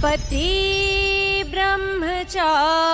पति ब्रह्मचारी।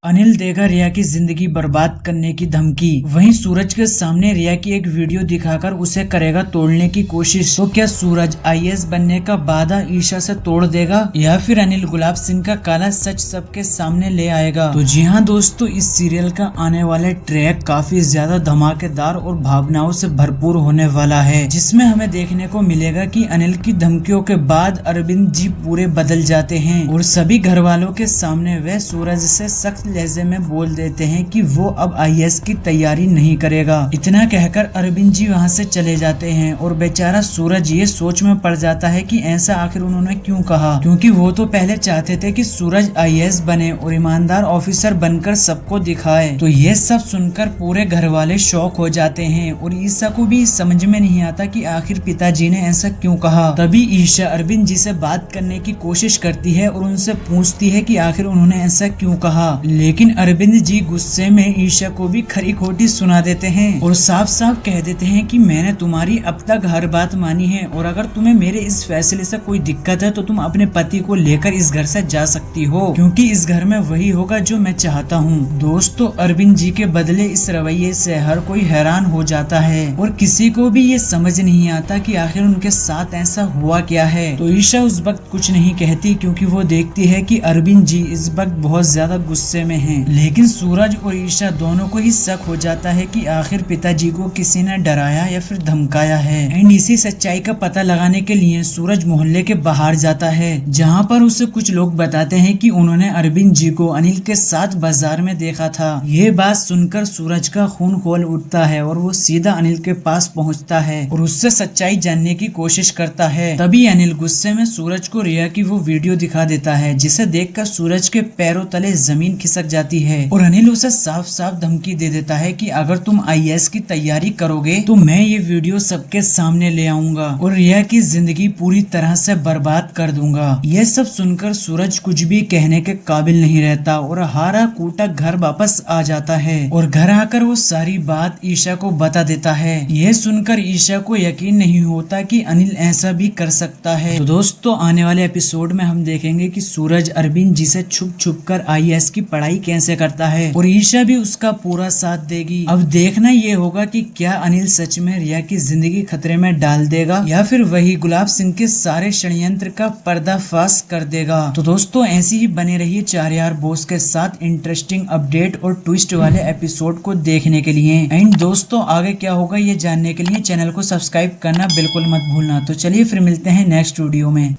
अनिल देगा रिया की जिंदगी बर्बाद करने की धमकी। वहीं सूरज के सामने रिया की एक वीडियो दिखाकर उसे करेगा तोड़ने की कोशिश। तो क्या सूरज आईएएस बनने का वादा ईशा से तोड़ देगा या फिर अनिल गुलाब सिंह का काला सच सबके सामने ले आएगा? तो जी हाँ दोस्तों, इस सीरियल का आने वाले ट्रैक काफी ज्यादा धमाकेदार और भावनाओं से भरपूर होने वाला है, जिसमें हमें देखने को मिलेगा कि अनिल की धमकियों के बाद अरविंद जी पूरे बदल जाते हैं और सभी घर वालों के सामने वह सूरज से सख्त लहजे में बोल देते हैं कि वो अब आईएएस की तैयारी नहीं करेगा। इतना कहकर अरविंद जी वहां से चले जाते हैं और बेचारा सूरज ये सोच में पड़ जाता है कि ऐसा आखिर उन्होंने क्यों कहा, क्योंकि वो तो पहले चाहते थे कि सूरज आईएएस बने और ईमानदार ऑफिसर बनकर सबको दिखाए। तो ये सब सुनकर पूरे घर वाले शॉक हो जाते हैं और ईशा को भी समझ में नहीं आता कि आखिर पिताजी ने ऐसा क्यों कहा। तभी ईशा अरविंद जी से बात करने की कोशिश करती है और उनसे पूछती है कि आखिर उन्होंने ऐसा क्यों कहा, लेकिन अरविंद जी गुस्से में ईशा को भी खरी खोटी सुना देते हैं और साफ साफ कह देते हैं कि मैंने तुम्हारी अब तक हर बात मानी है और अगर तुम्हें मेरे इस फैसले से कोई दिक्कत है तो तुम अपने पति को लेकर इस घर से जा सकती हो, क्योंकि इस घर में वही होगा जो मैं चाहता हूँ। दोस्तों, अरविंद जी के बदले इस रवैये से हर कोई हैरान हो जाता है और किसी को भी ये समझ नहीं आता कि आखिर उनके साथ ऐसा हुआ क्या है। तो ईशा उस वक्त कुछ नहीं कहती क्योंकि वो देखती है कि अरविंद जी इस वक्त बहुत ज्यादा गुस्से में हैं। लेकिन सूरज और ईशा दोनों को ही शक हो जाता है कि आखिर पिताजी को किसी ने डराया या फिर धमकाया है। एंड इसी सच्चाई का पता लगाने के लिए सूरज मोहल्ले के बाहर जाता है, जहां पर उसे कुछ लोग बताते हैं कि उन्होंने अरविंद जी को अनिल के साथ बाजार में देखा था। ये बात सुनकर सूरज का खून खोल उठता है और वो सीधा अनिल के पास पहुंचता है और उससे सच्चाई जानने की कोशिश करता है। तभी अनिल गुस्से में सूरज को रिया की वो वीडियो दिखा देता है, जिसे देखकर सूरज के पैरों तले जमीन खिसक जाती है और अनिल उसे साफ साफ धमकी दे देता है कि अगर तुम आईएएस की तैयारी करोगे तो मैं ये वीडियो सबके सामने ले आऊंगा और रिया की जिंदगी पूरी तरह से बर्बाद कर दूंगा। ये सब सुनकर सूरज कुछ भी कहने के काबिल नहीं रहता और हारा कूटा घर वापस आ जाता है और घर आकर वो सारी बात ईशा को बता देता है। ये सुनकर ईशा को यकीन नहीं होता कि अनिल ऐसा भी कर सकता है। तो दोस्तों, आने वाले एपिसोड में हम देखेंगे कि सूरज अरविंद जी से छुप छुप कर आईएएस की पढ़ाई कैसे करता है और ईशा भी उसका पूरा साथ देगी। अब देखना ये होगा कि क्या अनिल सच में रिया की जिंदगी खतरे में डाल देगा या फिर वही गुलाब सिंह के सारे षड्यंत्र का पर्दाफाश कर देगा। तो दोस्तों, ऐसी ही बने रहिए चार यार बॉस के साथ इंटरेस्टिंग अपडेट और ट्विस्ट वाले एपिसोड को देखने के लिए। एंड दोस्तों, आगे क्या होगा ये जानने के लिए चैनल को सब्सक्राइब करना बिल्कुल मत भूलना। तो चलिए फिर मिलते हैं नेक्स्ट वीडियो में।